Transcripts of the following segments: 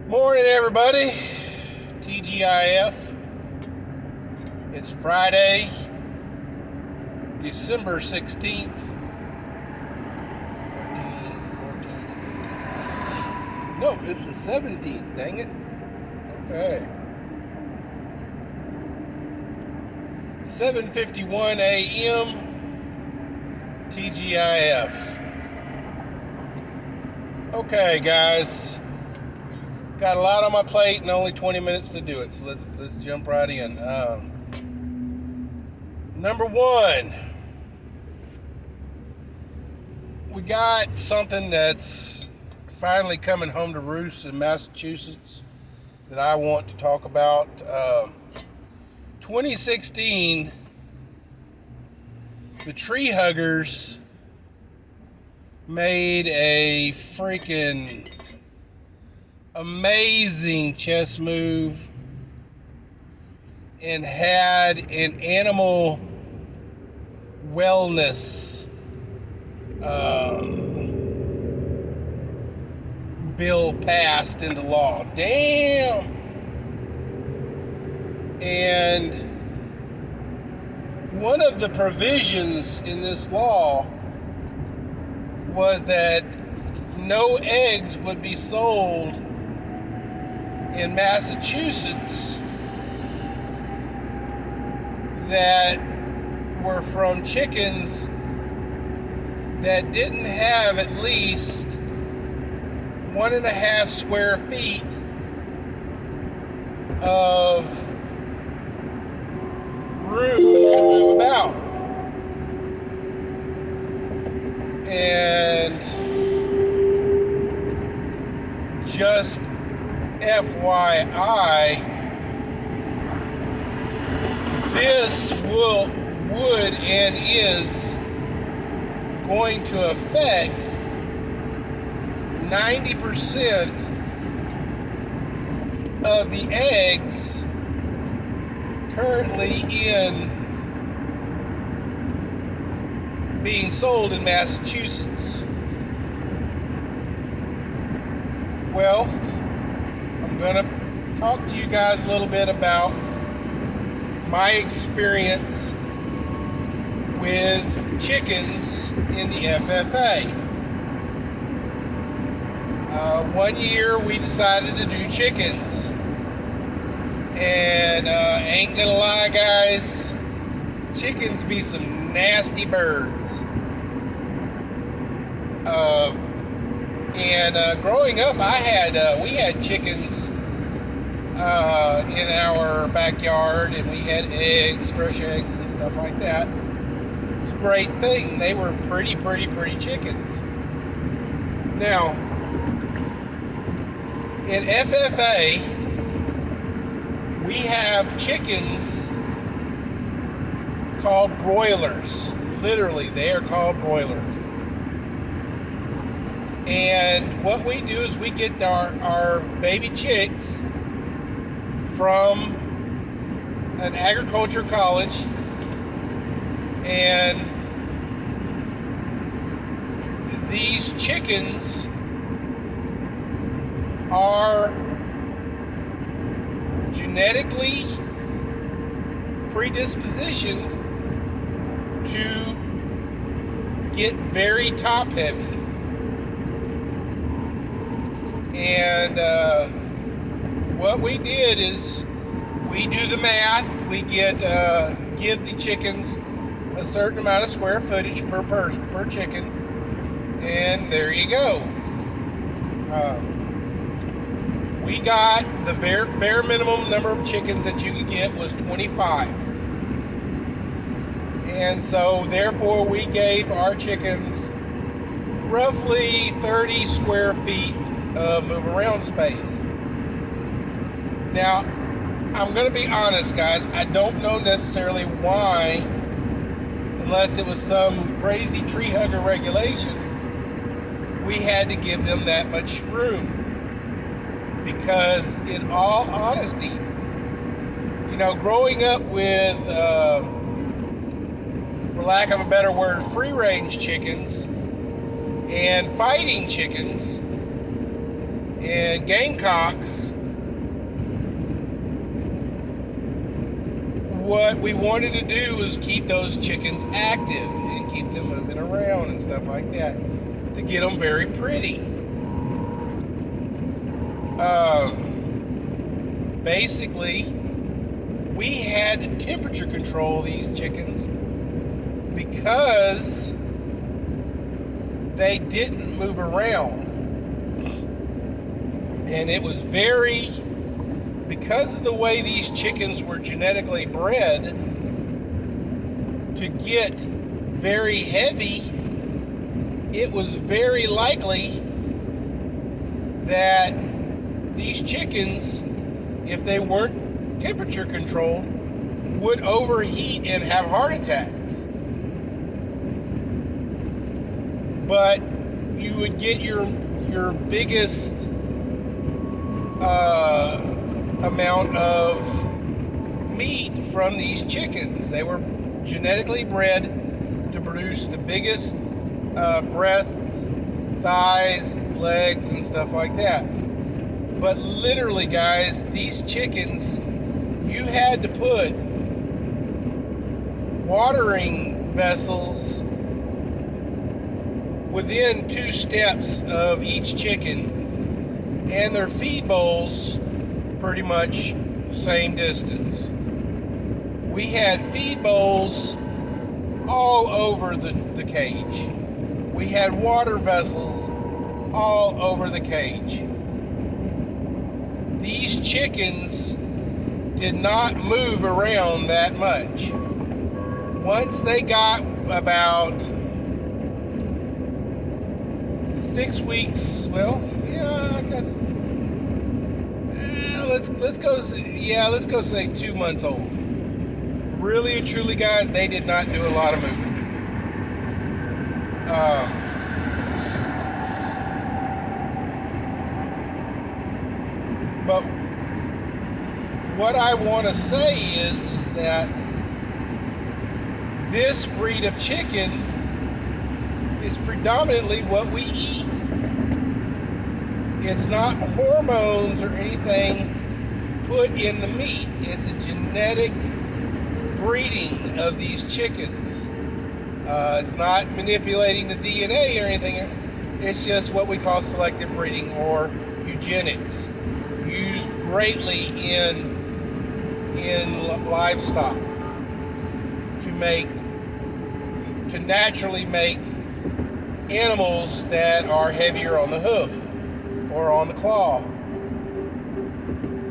Morning, everybody. TGIF. It's Friday, December 16th. 14, 15, 16. No, it's the 17th. Dang it. Okay. 7:51 a.m. TGIF. Okay, guys. Got a lot on my plate and only 20 minutes to do it, so let's jump right in. Number one, we got something that's finally coming home to roost in Massachusetts that I want to talk about. 2016, the tree huggers made a freaking amazing chess move and had an animal wellness bill passed into law. Damn. And one of the provisions in this law was that no eggs would be sold in Massachusetts that were from chickens that didn't have at least 1.5 square feet of room to move about. And just FYI, this would and is going to affect 90% of the eggs currently being sold in Massachusetts. Well, I'm going to talk to you guys a little bit about my experience with chickens in the FFA. One year we decided to do chickens. And ain't gonna lie, guys, chickens be some nasty birds. Growing up, we had chickens in our backyard, and we had eggs, fresh eggs, and stuff like that. It was a great thing. They were pretty chickens. Now, in FFA, we have chickens called broilers. Literally, they are called broilers. And what we do is we get our baby chicks from an agriculture college, and these chickens are genetically predispositioned to get very top heavy. And what we did is we do the math. We give the chickens a certain amount of square footage per chicken, and there you go. We got the bare minimum number of chickens that you could get was 25. And so therefore we gave our chickens roughly 30 square feet of move around space. Now, I'm going to be honest, guys, I don't know necessarily why, unless it was some crazy tree hugger regulation, we had to give them that much room. Because in all honesty, growing up with, for lack of a better word, free-range chickens and fighting chickens And gamecocks, what we wanted to do was keep those chickens active and keep them moving around and stuff like that to get them very pretty. Basically, we had to temperature control these chickens because they didn't move around. And it was because of the way these chickens were genetically bred to get very heavy, it was very likely that these chickens, if they weren't temperature controlled, would overheat and have heart attacks. But you would get your biggest amount of meat from these chickens. They were genetically bred to produce the biggest breasts, thighs, legs, and stuff like that. But literally, guys, these chickens, you had to put watering vessels within 2 steps of each chicken, and their feed bowls pretty much same distance. We had feed bowls all over the cage. We had water vessels all over the cage. These chickens did not move around that much. Once they got about 6 weeks, well, yeah, I guess. Let's go say 2 months old. Really and truly, guys, they did not do a lot of movement. But what I want to say is that this breed of chicken is predominantly what we eat. It's not hormones or anything put in the meat. It's a genetic breeding of these chickens. It's not manipulating the DNA or anything. It's just what we call selective breeding or eugenics, used greatly in livestock to naturally make animals that are heavier on the hoof or on the claw.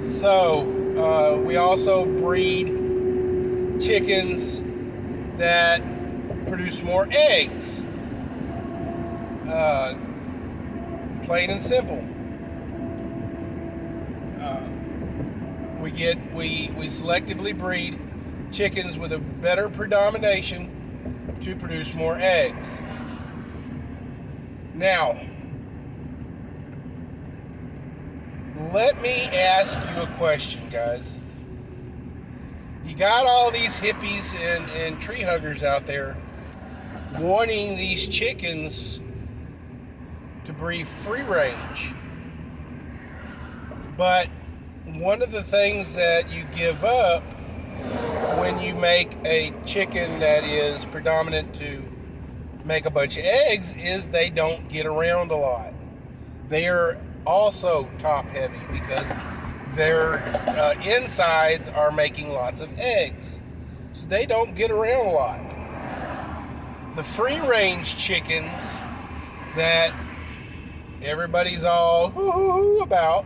So we also breed chickens that produce more eggs. Plain and simple. We selectively breed chickens with a better predomination to produce more eggs. Now, let me ask you a question, guys. You got all these hippies and tree huggers out there wanting these chickens to breed free range. But one of the things that you give up when you make a chicken that is predominant to make a bunch of eggs is they don't get around a lot. They are also top heavy because their insides are making lots of eggs. So they don't get around a lot. The free range chickens that everybody's all hoo-hoo about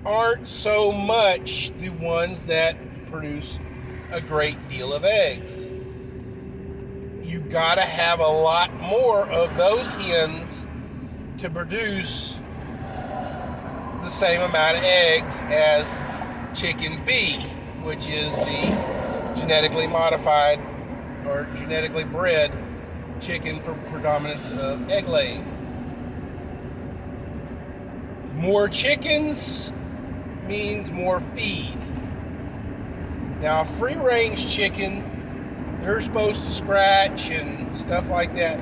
aren't so much the ones that produce a great deal of eggs. You gotta have a lot more of those hens to produce the same amount of eggs as chicken B, which is the genetically modified or genetically bred chicken for predominance of egg laying. More chickens means more feed. Now, a free range chicken, they're supposed to scratch and stuff like that.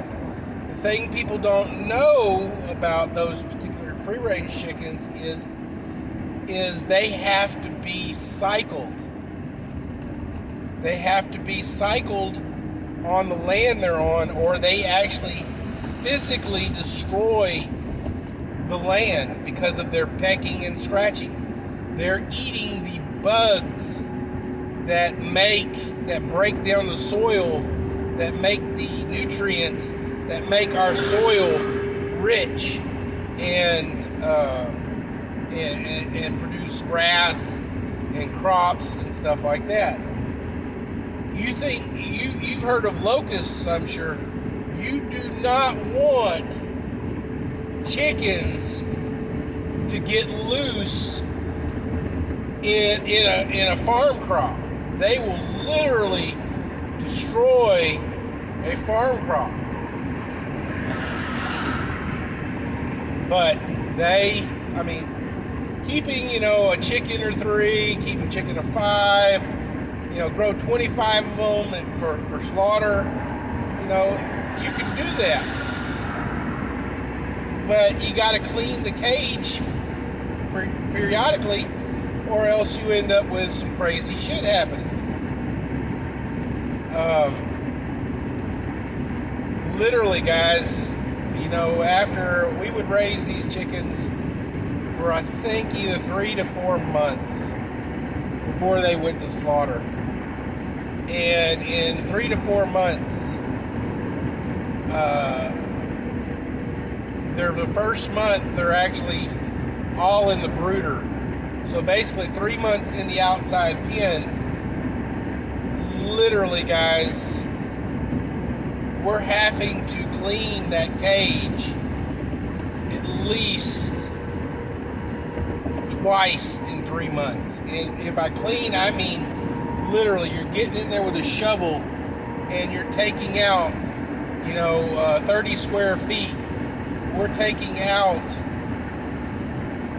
The thing people don't know about those particular free-range chickens is they have to be cycled. They have to be cycled on the land they're on, or they actually physically destroy the land because of their pecking and scratching. They're eating the bugs that break down the soil, that make the nutrients, that make our soil rich and produce grass and crops and stuff like that. You've heard of locusts, I'm sure. You do not want chickens to get loose in a farm crop. They will literally destroy a farm crop. But keeping, a chicken or 3, keep a chicken or 5, grow 25 of them for slaughter, you can do that. But you got to clean the cage periodically, or else you end up with some crazy shit happening. Literally, guys, after we would raise these chickens for I think either 3 to 4 months before they went to slaughter. And in 3 to 4 months, the first month they're actually all in the brooder. So basically 3 months in the outside pen. Literally, guys, we're having to clean that cage at least twice in 3 months. And by clean, I mean literally you're getting in there with a shovel and you're taking out 30 square feet. We're taking out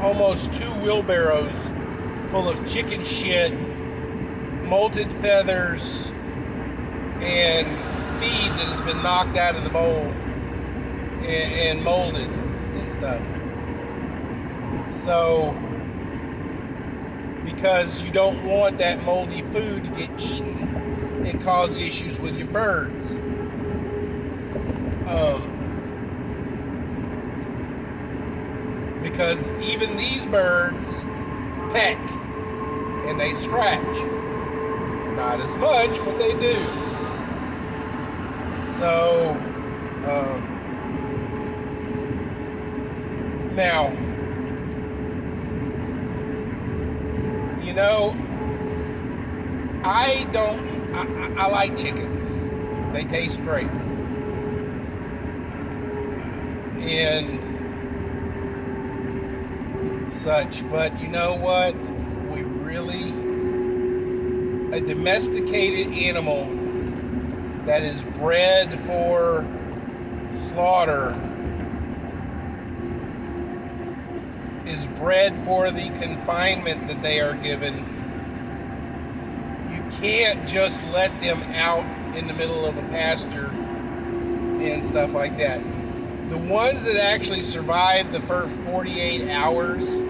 almost 2 wheelbarrows full of chicken shit, molted feathers, and feed that has been knocked out of the mold and molded and stuff. So, because you don't want that moldy food to get eaten and cause issues with your birds. Because even these birds peck and they scratch. Not as much, but they do. So, now, I like chickens. They taste great. And such, but you know what? A domesticated animal that is bred for slaughter is bred for the confinement that they are given. You can't just let them out in the middle of a pasture and stuff like that. The ones that actually survive the first 48 hours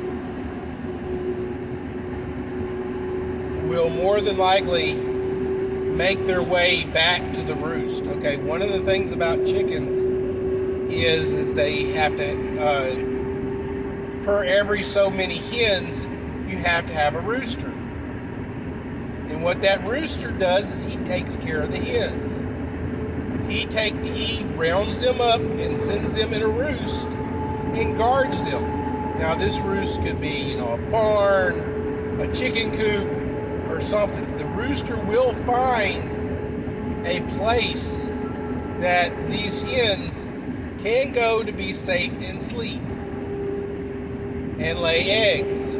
will more than likely make their way back to the roost. Okay, one of the things about chickens is they have to, per every so many hens, you have to have a rooster. And what that rooster does is he takes care of the hens. He rounds them up and sends them in a roost and guards them. Now this roost could be, a barn, a chicken coop, or something. The rooster will find a place that these hens can go to be safe and sleep and lay eggs.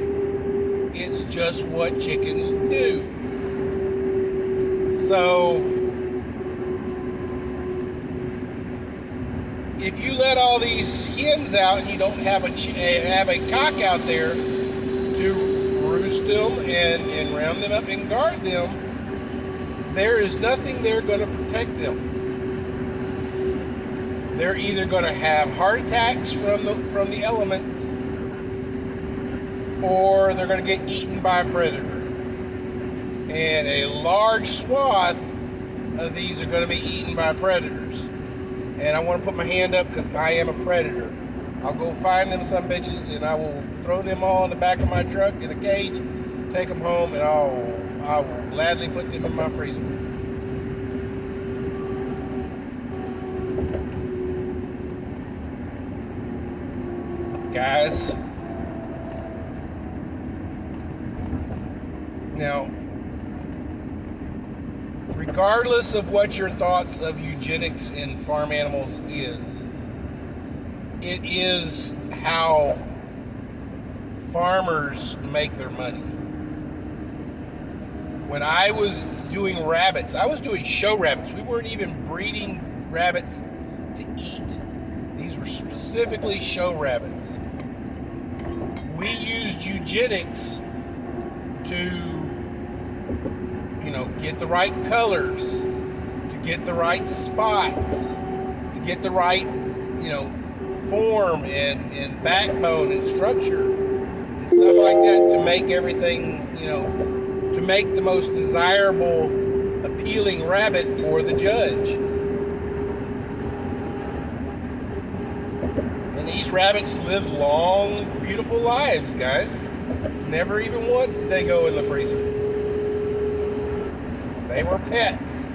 It's just what chickens do. So, if you let all these hens out and you don't have a cock out there to roost them and round them up and guard them, there is nothing there going to protect them. they're either going to have heart attacks from the elements, or they're going to get eaten by a predator. And a large swath of these are going to be eaten by predators. And I want to put my hand up because I am a predator. I'll go find them some bitches and I will throw them all in the back of my truck in a cage, take them home, and I will gladly put them in my freezer. Guys, now, regardless of what your thoughts of eugenics in farm animals is, it is how farmers make their money. When I was doing rabbits, I was doing show rabbits. We weren't even breeding rabbits to eat. These were specifically show rabbits. We used eugenics to, get the right colors, to get the right spots, to get the right, form and backbone and structure and stuff like that, to make everything, to make the most desirable, appealing rabbit for the judge. And these rabbits lived long, beautiful lives, guys. Never even once did they go in the freezer. They were pets.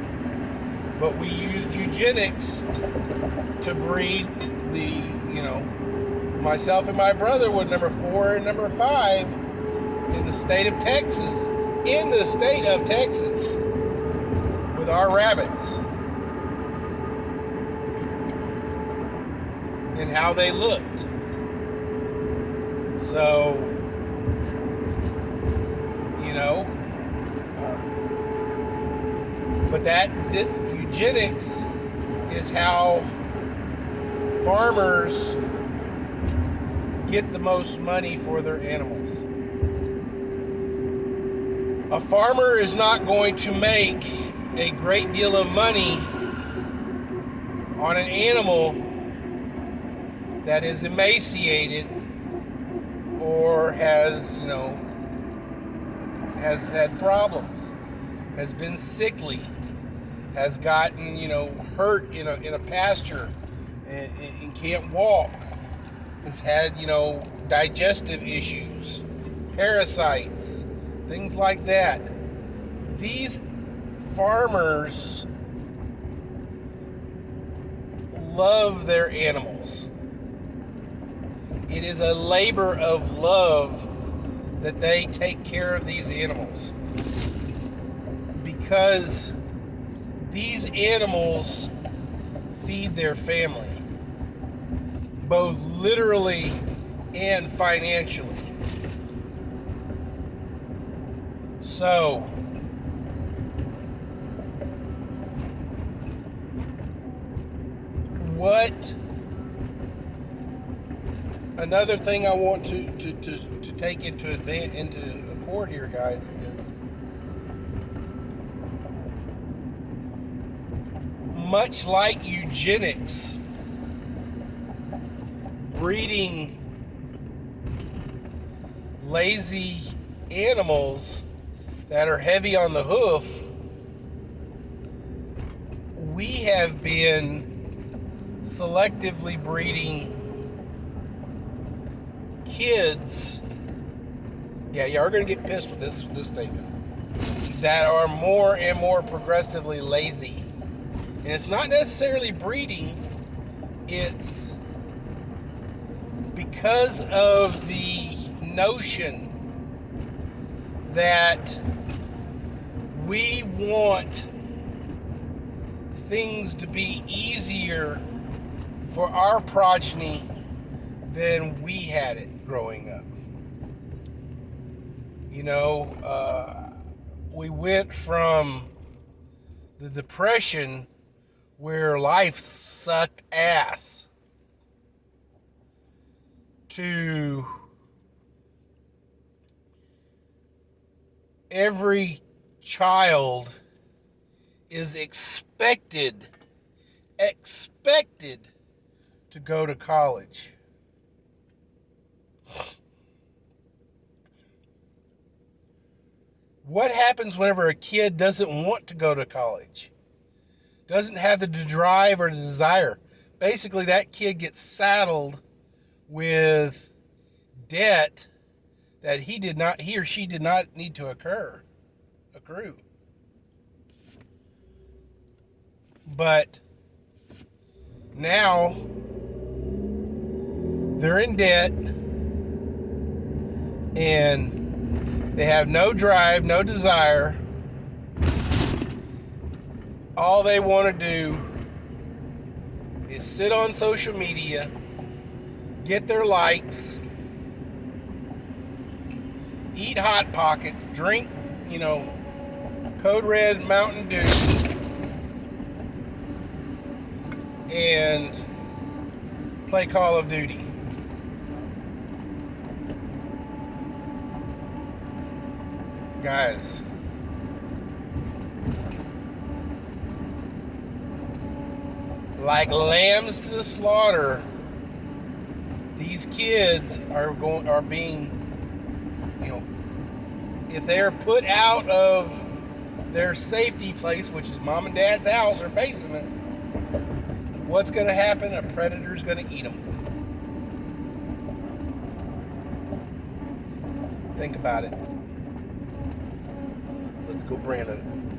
But we used eugenics to breed myself and my brother were number 4 and number 5 in the state of Texas. In the state of Texas. With our rabbits. And how they looked. So, but that eugenics is how farmers get the most money for their animals. A farmer is not going to make a great deal of money on an animal that is emaciated or has had problems, has been sickly, has gotten, hurt in a pasture and can't walk, has had, digestive issues, parasites, things like that. These farmers love their animals. It is a labor of love that they take care of these animals, because these animals feed their family, both literally and financially. So, another thing I want to take into accord here, guys, is much like eugenics, breeding lazy animals that are heavy on the hoof, we have been selectively breeding kids. Yeah, y'all are going to get pissed with this statement. That are more and more progressively lazy. And it's not necessarily breeding. It's because of the notion that we want things to be easier for our progeny than we had it growing up. We went from the Depression, where life sucked ass, to every child is expected to go to college. What happens whenever a kid doesn't want to go to college? Doesn't have the drive or the desire? Basically, that kid gets saddled with debt that he or she did not need to accrue. But now they're in debt and they have no drive, no desire. All they want to do is sit on social media, get their likes, eat Hot Pockets, drink, Code Red Mountain Dew, and play Call of Duty. Guys, like lambs to the slaughter, these kids are being, if they are put out of their safety place, which is mom and dad's house or basement, what's going to happen? A predator's going to eat them. Think about it. Let's go, Brandon.